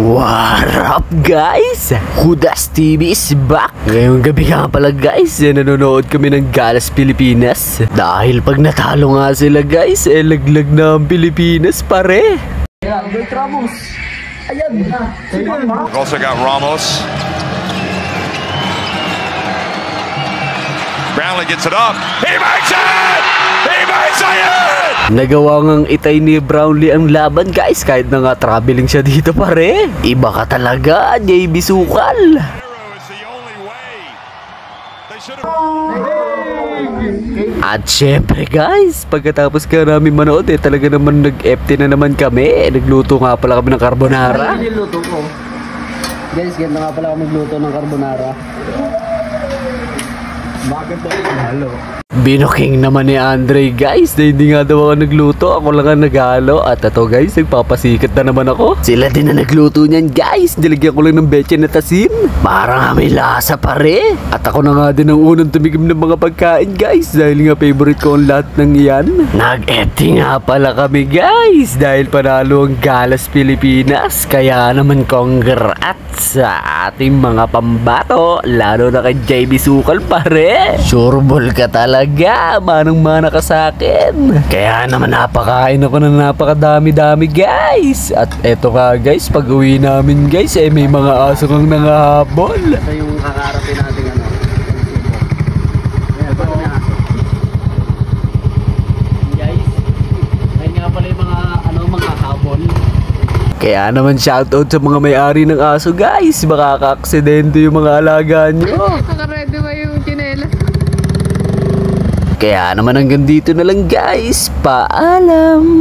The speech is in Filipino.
What up guys? Hudas TV is back. Ngayong gabi nga pala guys, nanonood kami ng Galas Pilipinas. Dahil pag natalo nga sila guys, laglag na ang Pilipinas pare. Ramos. Ayan. We've also got Ramos. Brownlee gets it up. He makes it! He makes it! Nagawa ngang itay ni Brownlee ang laban guys, kahit na nga traveling siya dito pare. Iba ka talaga, JB Sukal. At syempre guys, pagkatapos ka namin manood talaga naman nag-FT na naman kami. Nagluto nga pala kami ng carbonara. Niluto ko. Guys, ganito nga pala ako magluto ng carbonara. Bakit ba yung halo? Binoking naman ni Andre guys na hindi nga daw ako nagluto, ako lang ang naghalo. At ito guys, nagpapasikat na naman ako. Sila din na nagluto niyan guys, nilagyan ko lang ng betche na tasim. Parang may lasa pare. At ako na nga din ang unang tumigim ng mga pagkain guys, dahil nga favorite ko ang lahat ng iyan. Nag-FT nga pala kami guys, dahil panalo ang Galas Pilipinas. Kaya naman congrats sa ating mga pambato, lalo na kay JB Sukal pare. Sureball ka talaga, manang-mana ka sa akin. Kaya naman napakain ako ng napakadami-dami guys. At eto nga guys, pag uwi namin guys may mga aso kang nangahabol. Ito yung kakarapin natin ano. Ayan, pag may aso. Guys, ayun nga pala yung mga habol. Kaya naman shoutout sa mga may-ari ng aso guys. Baka ka-aksidente yung mga alaga nyo. Naka-ready ba yung chinelas? Kaya naman hanggang dito na lang guys. Paalam!